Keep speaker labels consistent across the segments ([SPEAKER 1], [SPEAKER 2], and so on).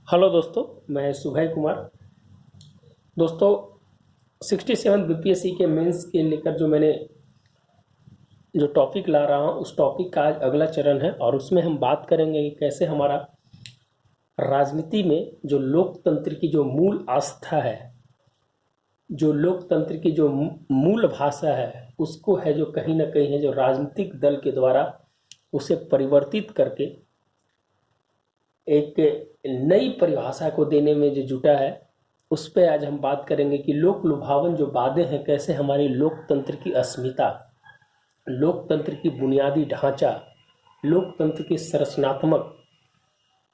[SPEAKER 1] Hello दोस्तों, मैं सुभय कुमार। दोस्तों, 67 बीपीएससी के मेंस के लेकर जो मैंने जो टॉपिक ला रहा हूँ उस टॉपिक का आज अगला चरण है और उसमें हम बात करेंगे कि कैसे हमारा राजनीति में जो लोकतंत्र की जो मूल आस्था है, जो लोकतंत्र की जो मूल भाषा है, उसको है जो कहीं ना कहीं है जो राजनीतिक दल के द्वारा उसे परिवर्तित करके एक नई परिभाषा को देने में जो जुटा है, उस पर आज हम बात करेंगे कि लोक लुभावन जो वादे हैं कैसे हमारी लोकतंत्र की अस्मिता, लोकतंत्र की बुनियादी ढांचा, लोकतंत्र की संरचनात्मक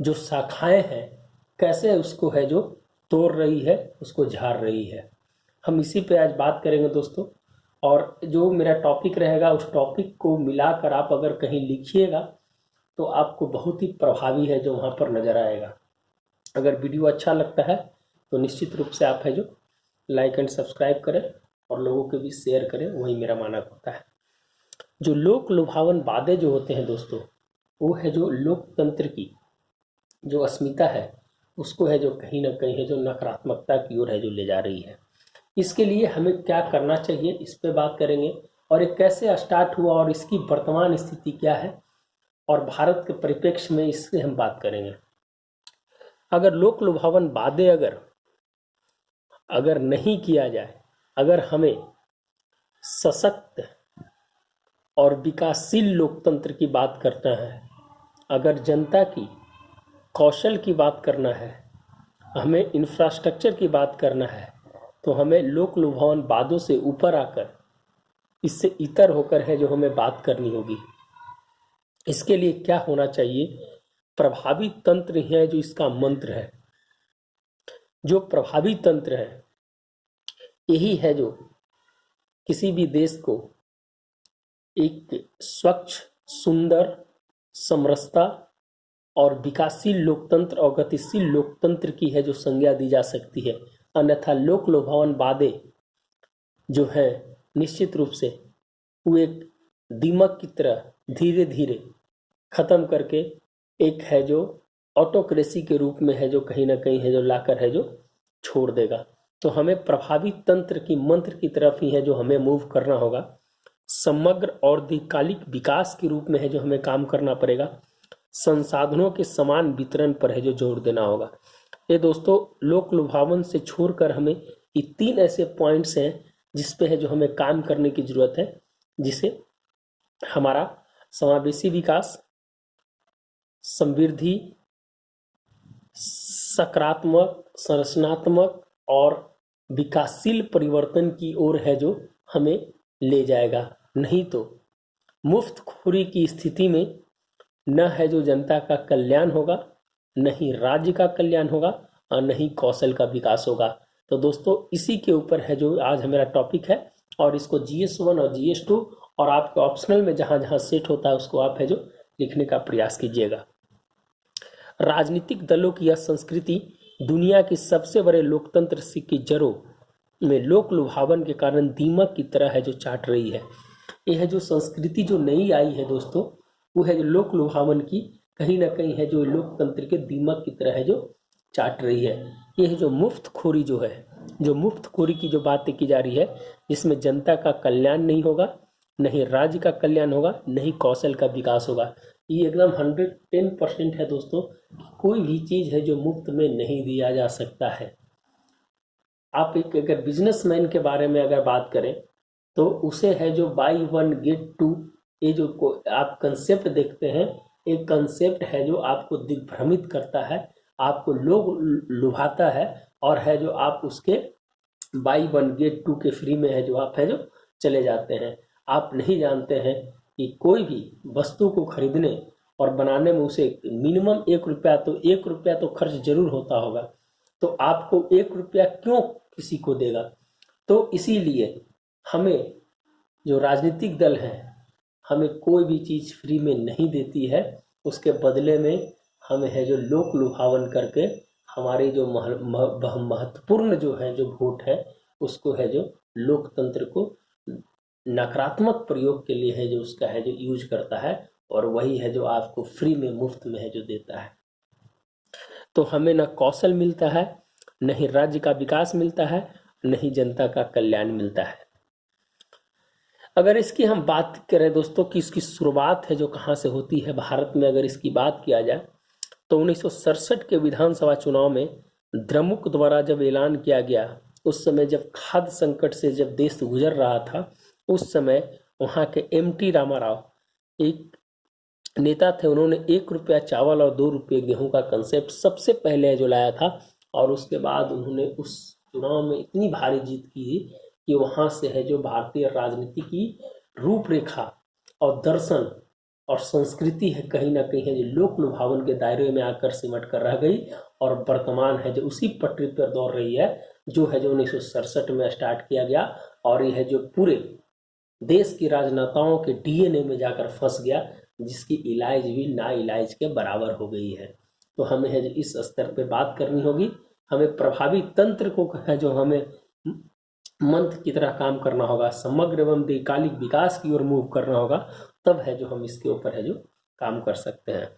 [SPEAKER 1] जो शाखाएं हैं कैसे उसको है जो तोड़ रही है, उसको झाड़ रही है। हम इसी पे आज बात करेंगे दोस्तों। और जो मेरा टॉपिक रहेगा उस टॉपिक को मिलाकर आप अगर कहीं लिखिएगा तो आपको बहुत ही प्रभावी है जो वहाँ पर नज़र आएगा। अगर वीडियो अच्छा लगता है तो निश्चित रूप से आप है जो लाइक एंड सब्सक्राइब करें और लोगों के बीच शेयर करें, वही मेरा मानक होता है। जो लोक लुभावन वादे जो होते हैं दोस्तों, वो है जो लोकतंत्र की जो अस्मिता है उसको है जो कहीं ना कहीं है जो नकारात्मकता की ओर है जो ले जा रही है। इसके लिए हमें क्या करना चाहिए, इस पे बात करेंगे और ये कैसे स्टार्ट हुआ और इसकी वर्तमान स्थिति क्या है और भारत के परिप्रेक्ष्य में इससे हम बात करेंगे। अगर लोक लुभावन वादे अगर नहीं किया जाए, अगर हमें सशक्त और विकासशील लोकतंत्र की बात करना है, अगर जनता की कौशल की बात करना है, हमें इंफ्रास्ट्रक्चर की बात करना है, तो हमें लोक लुभावन वादों से ऊपर आकर इससे इतर होकर है जो हमें बात करनी होगी। इसके लिए क्या होना चाहिए? प्रभावी तंत्र है जो इसका मंत्र है। जो प्रभावी तंत्र है यही है जो किसी भी देश को एक स्वच्छ, सुंदर, समरसता और विकासशील लोकतंत्र और गतिशील लोकतंत्र की है जो संज्ञा दी जा सकती है। अन्यथा लोक लुभावन वादे जो है निश्चित रूप से वो एक दीमक की तरह धीरे धीरे खत्म करके एक है जो ऑटोक्रेसी के रूप में है जो कहीं ना कहीं है जो लाकर है जो छोड़ देगा। तो हमें प्रभावी तंत्र की मंत्र की तरफ ही है जो हमें मूव करना होगा। समग्र और दीर्घकालिक विकास के रूप में है जो हमें काम करना पड़ेगा। संसाधनों के समान वितरण पर है जो जोर देना होगा। ये दोस्तों लोक लुभावन से छोड़कर हमें ये 3 ऐसे पॉइंट्स हैं जिस पे है जो हमें काम करने की जरूरत है, जिसे हमारा समावेशी विकास, समृद्धि, सकारात्मक, संरचनात्मक और विकासशील परिवर्तन की ओर है जो हमें ले जाएगा। नहीं तो मुफ्तखोरी की स्थिति में न है जो जनता का कल्याण होगा, न ही राज्य का कल्याण होगा और न ही कौशल का विकास होगा। तो दोस्तों इसी के ऊपर है जो आज मेरा टॉपिक है और इसको GS1 और GS2 और आपके ऑप्शनल में जहाँ जहाँ सेट होता है उसको आप है जो लिखने का प्रयास कीजिएगा। राजनीतिक दलों की यह संस्कृति दुनिया के सबसे बड़े लोकतंत्र की जड़ों में लोक लुभावन के कारण दीमक की तरह है जो चाट रही है। यह जो संस्कृति जो नई आई है दोस्तों, वो है जो लोक लुभावन की कहीं ना कहीं है जो लोकतंत्र के दीमक की तरह है जो चाट रही है। यह जो मुफ्तखोरी जो है, जो मुफ्तखोरी की जो बातें की जा रही है, जिसमें जनता का कल्याण नहीं होगा, नहीं राज्य का कल्याण होगा, नहीं कौशल का विकास होगा। ये एकदम 110% है दोस्तों। कोई भी चीज़ है जो मुफ्त में नहीं दिया जा सकता है। आप एक अगर बिजनेसमैन के बारे में अगर बात करें तो उसे है जो बाई वन गेट टू, ये जो आप कंसेप्ट देखते हैं, एक कंसेप्ट है जो आपको दिग्भ्रमित करता है, आपको लोग लुभाता है और है जो आप उसके बाई वन गेट टू के फ्री में है जो आप है जो चले जाते हैं। आप नहीं जानते हैं कि कोई भी वस्तु को खरीदने और बनाने में उसे मिनिमम 1 रुपया तो खर्च जरूर होता होगा। तो आपको 1 रुपया क्यों किसी को देगा? तो इसीलिए हमें जो राजनीतिक दल है हमें कोई भी चीज़ फ्री में नहीं देती है, उसके बदले में हमें है जो लोक लुभावन करके हमारे जो महत्वपूर्ण जो है जो वोट है उसको है जो लोकतंत्र को नकारात्मक प्रयोग के लिए है जो उसका है जो यूज करता है और वही है जो आपको फ्री में मुफ्त में है जो देता है। तो हमें न कौशल मिलता है, न ही राज्य का विकास मिलता है, न ही जनता का कल्याण मिलता है। अगर इसकी हम बात करें दोस्तों कि इसकी शुरुआत है जो कहाँ से होती है भारत में, अगर इसकी बात किया जाए तो 1967 के विधानसभा चुनाव में द्रमुक द्वारा जब ऐलान किया गया, उस समय जब खाद्य संकट से जब देश गुजर रहा था, उस समय वहाँ के MT रामाराव एक नेता थे। उन्होंने 1 रुपया चावल और 2 रुपये गेहूं का कंसेप्ट सबसे पहले जो लाया था, और उसके बाद उन्होंने उस चुनाव में इतनी भारी जीत की कि वहाँ से है जो भारतीय राजनीति की रूपरेखा और दर्शन और संस्कृति है कहीं ना कहीं है जो लोक लुभावन के दायरे में आकर सिमट कर रह गई, और वर्तमान है जो उसी पटरी पर दौड़ रही है जो है जो 1967 में स्टार्ट किया गया, और ये है जो पूरे देश की राजनेताओं के DNA में जाकर फंस गया, जिसकी इलाज भी ना इलाज के बराबर हो गई है। तो हमें है जो इस स्तर पे बात करनी होगी, हमें प्रभावी तंत्र को है जो हमें मंत्र की तरह काम करना होगा, समग्र एवं दीर्घकालिक विकास की ओर मूव करना होगा, तब है जो हम इसके ऊपर है जो काम कर सकते हैं।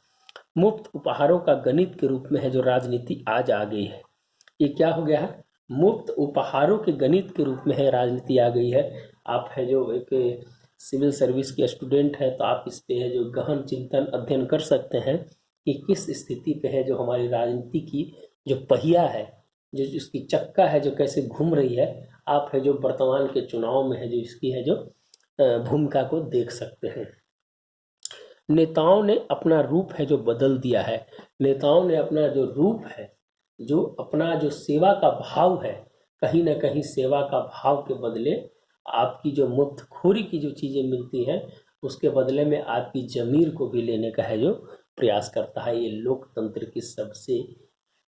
[SPEAKER 1] मुफ्त उपहारों का गणित के रूप में है जो राजनीति आज आ गई है। ये क्या हो गया है? मुफ्त उपहारों के गणित के रूप में है राजनीति आ गई है। आप है जो एक सिविल सर्विस के स्टूडेंट है तो आप इस पे है जो गहन चिंतन अध्ययन कर सकते हैं कि किस स्थिति पे है जो हमारी राजनीति की जो पहिया है, जो इसकी चक्का है जो कैसे घूम रही है। आप है जो वर्तमान के चुनाव में है जो इसकी है जो भूमिका को देख सकते हैं। नेताओं ने अपना रूप है जो बदल दिया है। नेताओं ने अपना जो रूप है, जो अपना जो सेवा का भाव है, कहीं ना कहीं सेवा का भाव के बदले आपकी जो मुफ्तखोरी की जो चीज़ें मिलती हैं उसके बदले में आपकी ज़मीर को भी लेने का है जो प्रयास करता है। ये लोकतंत्र की सबसे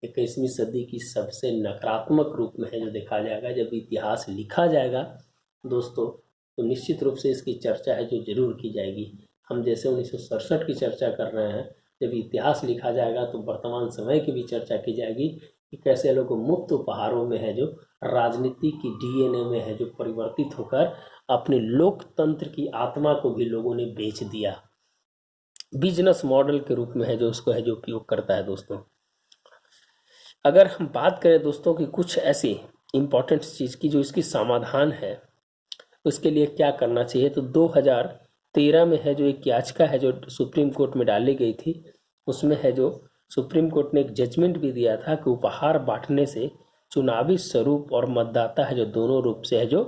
[SPEAKER 1] 21वीं सदी की सबसे नकारात्मक रूप में है जो देखा जाएगा। जब इतिहास लिखा जाएगा दोस्तों तो निश्चित रूप से इसकी चर्चा है जो जरूर की जाएगी। हम जैसे 1967 की चर्चा कर रहे हैं, जब इतिहास लिखा जाएगा तो वर्तमान समय की भी चर्चा की जाएगी कि कैसे लोग मुफ्त उपहारों में है जो राजनीति की DNA में है जो परिवर्तित होकर अपने लोकतंत्र की आत्मा को भी लोगों ने बेच दिया, बिजनेस मॉडल के रूप में है जो उसको है जो उपयोग करता है। दोस्तों अगर हम बात करें दोस्तों कि कुछ ऐसी इम्पोर्टेंट चीज़ की जो इसकी समाधान है, उसके लिए क्या करना चाहिए, तो 2013 में है जो एक याचिका है जो सुप्रीम कोर्ट में डाली गई थी, उसमें है जो सुप्रीम कोर्ट ने एक जजमेंट भी दिया था कि उपहार बांटने से चुनावी स्वरूप और मतदाता है जो दोनों रूप से है जो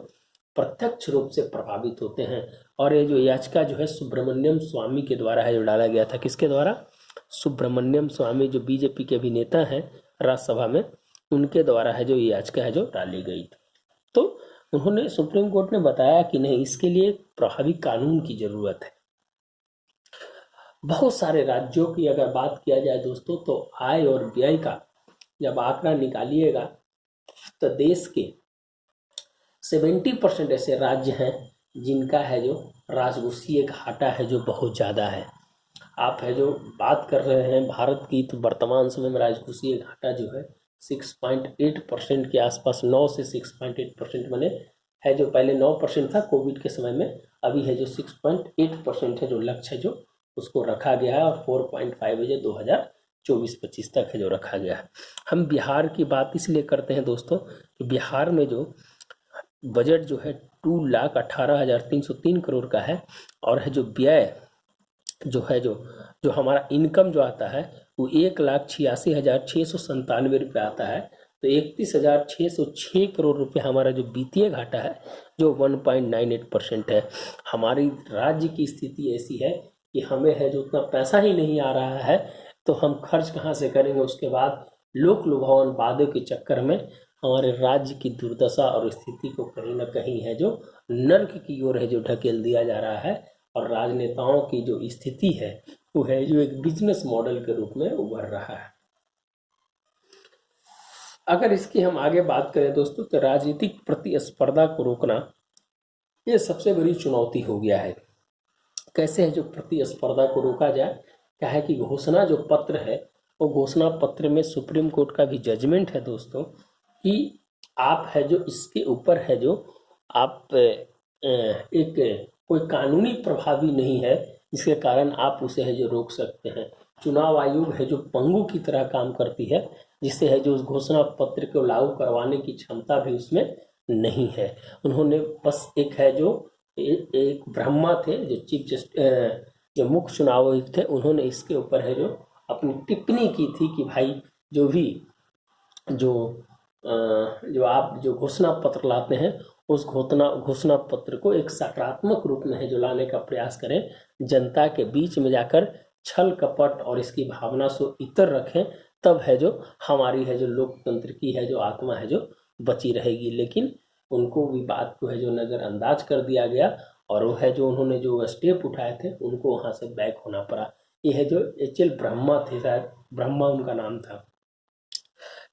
[SPEAKER 1] प्रत्यक्ष रूप से प्रभावित होते हैं। और ये जो याचिका जो है सुब्रमण्यम स्वामी के द्वारा है जो डाला गया था। किसके द्वारा? सुब्रमण्यम स्वामी जो BJP के भी नेता हैं राज्यसभा में, उनके द्वारा है जो ये याचिका है जो डाली गई थी। तो उन्होंने सुप्रीम कोर्ट ने बताया कि नहीं, इसके लिए प्रभावी कानून की जरूरत है। बहुत सारे राज्यों की अगर बात किया जाए दोस्तों तो आय और व्यय का जब आंकड़ा निकालिएगा तो देश के 70% ऐसे राज्य हैं जिनका है जो राजकोषीय घाटा है जो बहुत ज़्यादा है। आप है जो बात कर रहे हैं भारत की, तो वर्तमान समय में राजकोषीय घाटा जो है 6.8% के आसपास, 9 से 6.8% बने है जो पहले 9% था कोविड के समय में, अभी है जो 6.8% है जो लक्ष्य है जो उसको रखा गया है, और 4.5 है जो 2024-25 तक है जो रखा गया है। हम बिहार की बात इसलिए करते हैं दोस्तों कि बिहार में जो बजट जो है 2,18,303 करोड़ का है, और है जो व्यय जो है जो हमारा इनकम जो आता है वो 1,86,697 रुपये आता है। तो 31,606 करोड़ रुपए हमारा जो वित्तीय घाटा है जो 1.98% है। हमारी राज्य की स्थिति ऐसी है कि हमें है जो उतना पैसा ही नहीं आ रहा है, तो हम खर्च कहाँ से करेंगे। उसके बाद लोक लुभावन वादों के चक्कर में हमारे राज्य की दुर्दशा और स्थिति को कहीं ना कहीं है जो नर्क की ओर है जो ढकेल दिया जा रहा है, और राजनेताओं की जो स्थिति है वो है जो एक बिजनेस मॉडल के रूप में उभर रहा है। अगर इसकी हम आगे बात करें दोस्तों तो राजनीतिक प्रतिस्पर्धा को रोकना ये सबसे बड़ी चुनौती हो गया है। कैसे है जो प्रतिस्पर्धा को रोका जाए? क्या है कि घोषणा जो पत्र है वो घोषणा पत्र में सुप्रीम कोर्ट का भी जजमेंट है दोस्तों कि आप है जो इसके ऊपर है जो आप एक कोई कानूनी प्रभावी नहीं है जिसके कारण आप उसे है जो रोक सकते हैं। चुनाव आयोग है जो पंगु की तरह काम करती है, जिससे है जो उस घोषणा पत्र को लागू करवाने की क्षमता भी उसमें नहीं है। उन्होंने बस एक है जो एक ब्रह्मा थे जो चीफ जस्टिस जो मुख्य चुनाव आयुक्त थे, उन्होंने इसके ऊपर है जो अपनी टिप्पणी की थी कि भाई जो भी जो जो आप जो घोषणा पत्र लाते हैं उस घोषणा पत्र को एक सकारात्मक रूप में है जो लाने का प्रयास करें, जनता के बीच में जाकर छल कपट और इसकी भावना से इतर रखें, तब है जो हमारी है जो लोकतंत्र की है जो आत्मा है जो बची रहेगी। लेकिन उनको भी बात को है जो नज़रअंदाज कर दिया गया और वो है जो उन्होंने जो स्टेप उठाए थे उनको वहाँ से बैक होना पड़ा। ये है जो एच.एल. ब्रह्मा थे, शायद ब्रह्मा उनका नाम था।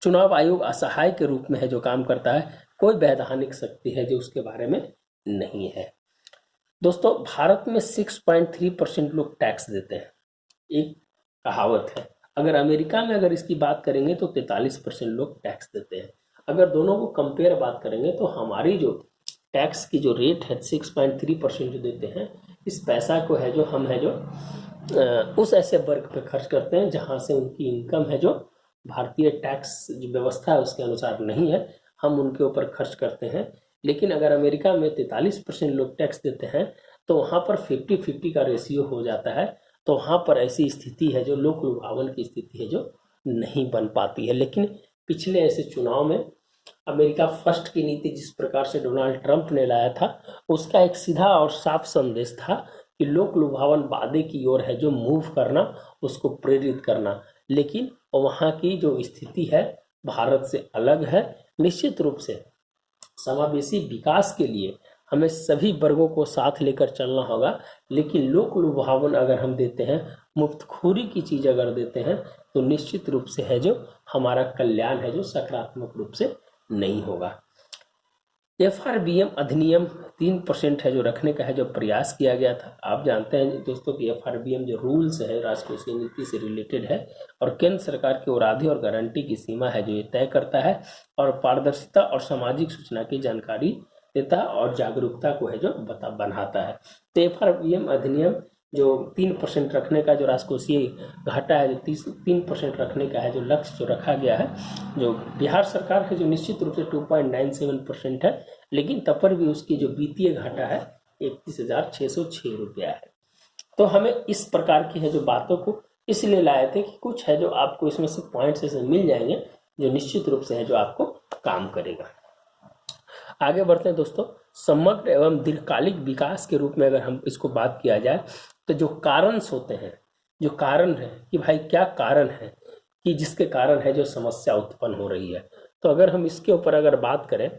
[SPEAKER 1] चुनाव आयोग असहाय के रूप में है जो काम करता है, कोई वैधानिक शक्ति है जो उसके बारे में नहीं है। दोस्तों, भारत में 6.3% लोग टैक्स देते हैं, एक कहावत है। अगर अमेरिका में अगर इसकी बात करेंगे तो 43% लोग टैक्स देते हैं। अगर दोनों को कंपेयर बात करेंगे तो हमारी जो टैक्स की जो रेट है 6.3% जो देते हैं, इस पैसा को है जो हम है जो उस ऐसे वर्ग पे खर्च करते हैं जहाँ से उनकी इनकम है जो भारतीय टैक्स जो व्यवस्था है उसके अनुसार नहीं है, हम उनके ऊपर खर्च करते हैं। लेकिन अगर अमेरिका में 43% लोग टैक्स देते हैं तो वहाँ पर 50-50 का रेशियो हो जाता है, तो वहाँ पर ऐसी स्थिति है जो लोक लुभावन की स्थिति है जो नहीं बन पाती है। लेकिन पिछले ऐसे चुनाव में अमेरिका फर्स्ट की नीति जिस प्रकार से डोनाल्ड ट्रंप ने लाया था, उसका एक सीधा और साफ संदेश था कि लोक लुभावन वादे की ओर है जो मूव करना, उसको प्रेरित करना। लेकिन वहाँ की जो स्थिति है भारत से अलग है। निश्चित रूप से समावेशी विकास के लिए हमें सभी वर्गों को साथ लेकर चलना होगा, लेकिन लोक लुभावन अगर हम देते हैं, मुफ्तखोरी की चीज़ अगर देते हैं, तो निश्चित रूप से है जो हमारा कल्याण है जो सकारात्मक रूप से नहीं होगा। FRBM अधिनियम 3% है जो रखने का है जो प्रयास किया गया था। आप जानते हैं दोस्तों कि FRBM जो रूल्स है राजकोषीय नीति से रिलेटेड है और केंद्र सरकार के औराधे और गारंटी की सीमा है जो ये तय करता है और पारदर्शिता और सामाजिक सूचना की जानकारी देता और जागरूकता को है जो बनाता है। तो FRBM अधिनियम जो 3% रखने का जो राजकोषीय घाटा है जो 3% रखने का है जो लक्ष्य जो रखा गया है, जो बिहार सरकार है जो निश्चित रूप से 2.97% है, लेकिन तब पर भी उसकी जो वित्तीय घाटा है 31,606 रुपया है। तो हमें इस प्रकार की है जो बातों को इसलिए लाए थे कि कुछ है जो आपको इसमें से पॉइंट्स ऐसे मिल जाएंगे जो निश्चित रूप से है जो आपको काम करेगा। आगे बढ़ते हैं दोस्तों। समग्र एवं दीर्घकालिक विकास के रूप में अगर हम इसको बात किया जाए तो जो कारण होते हैं, जो कारण है कि भाई क्या कारण है कि जिसके कारण है जो समस्या उत्पन्न हो रही है, तो अगर हम इसके ऊपर अगर बात करें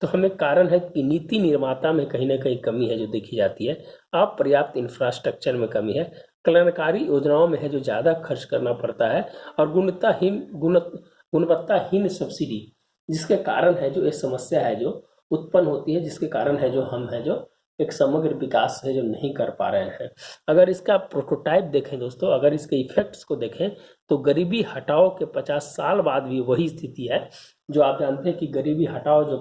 [SPEAKER 1] तो हमें कारण है कि नीति निर्माता में कहीं ना कहीं कमी है जो देखी जाती है, अपर्याप्त इंफ्रास्ट्रक्चर में कमी है, कल्याणकारी योजनाओं में है जो ज़्यादा खर्च करना पड़ता है और गुणवत्ताहीन सब्सिडी, जिसके कारण है जो ये समस्या है जो उत्पन्न होती है, जिसके कारण है जो हम है जो एक समग्र विकास है जो नहीं कर पा रहे हैं। अगर इसका प्रोटोटाइप देखें दोस्तों, अगर इसके इफेक्ट्स को देखें तो गरीबी हटाओ के 50 साल बाद भी वही स्थिति है जो आप जानते हैं कि गरीबी हटाओ जो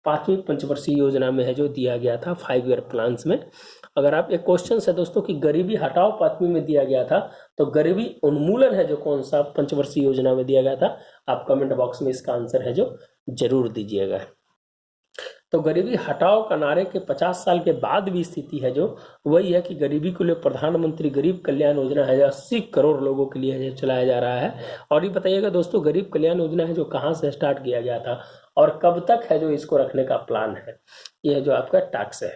[SPEAKER 1] 5वीं पंचवर्षीय योजना में है जो दिया गया था 5 ईयर प्लान्स में। अगर आप एक क्वेश्चन है दोस्तों कि गरीबी हटाओ 5वीं में दिया गया था, तो गरीबी उन्मूलन है जो कौन सा पंचवर्षीय योजना में दिया गया था, आप कमेंट बॉक्स में इसका आंसर है जो जरूर दीजिएगा। तो गरीबी हटाओ का नारे के 50 साल के बाद भी स्थिति है जो वही है कि गरीबी को लिए प्रधानमंत्री गरीब कल्याण योजना है जो 80 करोड़ लोगों के लिए है चलाया जा रहा है। और ये बताइएगा दोस्तों, गरीब कल्याण योजना है जो कहाँ से स्टार्ट किया गया था और कब तक है जो इसको रखने का प्लान है, ये है जो आपका टैक्स है।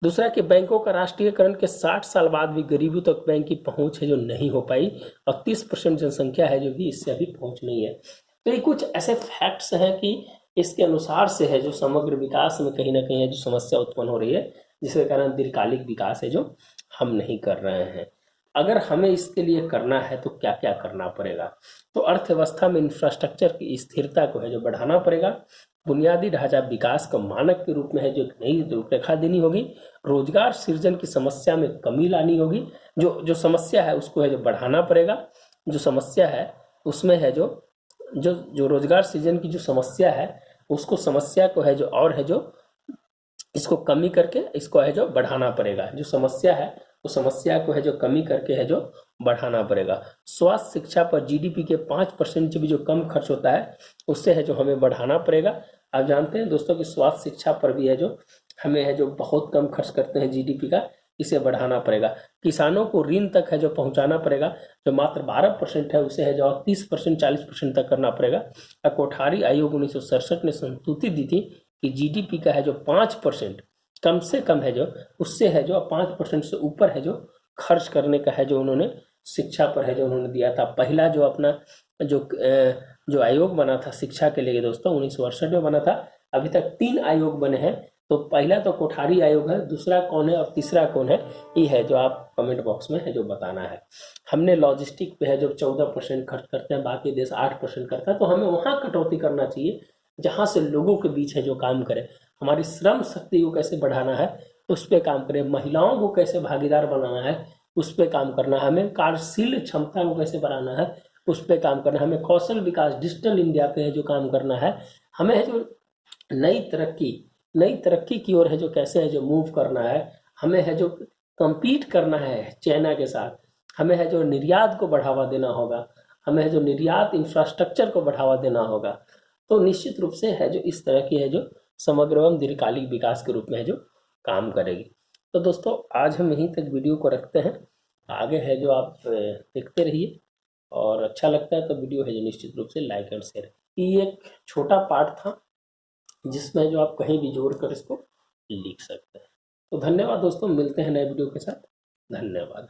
[SPEAKER 1] दूसरा कि बैंकों का राष्ट्रीयकरण के 60 साल बाद भी गरीबों तक बैंक की पहुंच है जो नहीं हो पाई और 30% जनसंख्या है जो भी इससे अभी पहुंच नहीं है। तो ये कुछ ऐसे फैक्ट्स हैं कि इसके अनुसार से है जो समग्र विकास में कहीं ना कहीं है जो समस्या उत्पन्न हो रही है, जिसके कारण दीर्घकालिक विकास है जो हम नहीं कर रहे हैं। अगर हमें इसके लिए करना है तो क्या क्या करना पड़ेगा, तो अर्थव्यवस्था में इंफ्रास्ट्रक्चर की स्थिरता को है जो बढ़ाना पड़ेगा, बुनियादी ढांचा विकास को मानक के रूप में है जो नई रूपरेखा देनी होगी, रोजगार सृजन की समस्या में कमी लानी होगी, जो समस्या है उसको है जो बढ़ाना पड़ेगा, जो समस्या है उसमें है जो रोजगार सृजन की जो समस्या है उसको समस्या को है जो और है जो इसको कमी करके इसको है जो बढ़ाना पड़ेगा, जो समस्या है तो समस्या को है जो कमी करके है जो बढ़ाना पड़ेगा। स्वास्थ्य शिक्षा पर जीडीपी के 5% से भी जो कम खर्च होता है उससे है जो हमें बढ़ाना पड़ेगा। आप जानते हैं दोस्तों कि स्वास्थ्य शिक्षा पर भी है जो हमें है जो बहुत कम खर्च करते हैं जीडीपी का, इसे बढ़ाना पड़ेगा। किसानों को ऋण तक है जो पहुंचाना पड़ेगा, जो मात्र 12% है उसे है जो 30% 40% तक करना पड़ेगा। कोठारी आयोग 1967 ने संस्तुति दी थी कि जीडीपी का है जो 5% कम से कम है जो उससे है जो 5% से ऊपर है जो खर्च करने का है जो उन्होंने शिक्षा पर है जो उन्होंने दिया था। पहला जो अपना जो आयोग बना था शिक्षा के लिए दोस्तों 1968 में बना था। अभी तक 3 आयोग बने हैं, तो पहला तो कोठारी आयोग है, दूसरा कौन है और तीसरा कौन है, ये है जो आप कमेंट बॉक्स में है जो बताना है। हमने लॉजिस्टिक पे है जो 14% खर्च करते हैं, बाकी देश 8% करता है, तो हमें वहाँ कटौती करना चाहिए जहाँ से लोगों के बीच है जो काम करे। हमारी श्रम शक्ति को कैसे बढ़ाना है उस पर काम करें, महिलाओं को कैसे भागीदार बनाना है उस पर काम करना है, हमें कार्यशील क्षमता को कैसे बढ़ाना है उस पर काम करना है, हमें कौशल विकास डिजिटल इंडिया पे है जो काम करना है, हमें है जो नई तरक्की की ओर है जो कैसे है जो मूव करना है, हमें है जो compete करना है चाइना के साथ, हमें है जो निर्यात को बढ़ावा देना होगा, हमें है जो निर्यात इंफ्रास्ट्रक्चर को बढ़ावा देना होगा। तो निश्चित रूप से है जो इस तरह की है जो समग्र एवं दीर्घकालिक विकास के रूप में है जो काम करेगी। तो दोस्तों आज हम यहीं तक वीडियो को रखते हैं, आगे है जो आप देखते रहिए, और अच्छा लगता है तो वीडियो है जो निश्चित रूप से लाइक एंड शेयर। ये एक छोटा पार्ट था जिसमें जो आप कहीं भी जोड़ कर इसको लिख सकते हैं। तो धन्यवाद दोस्तों, मिलते हैं नए वीडियो के साथ। धन्यवाद।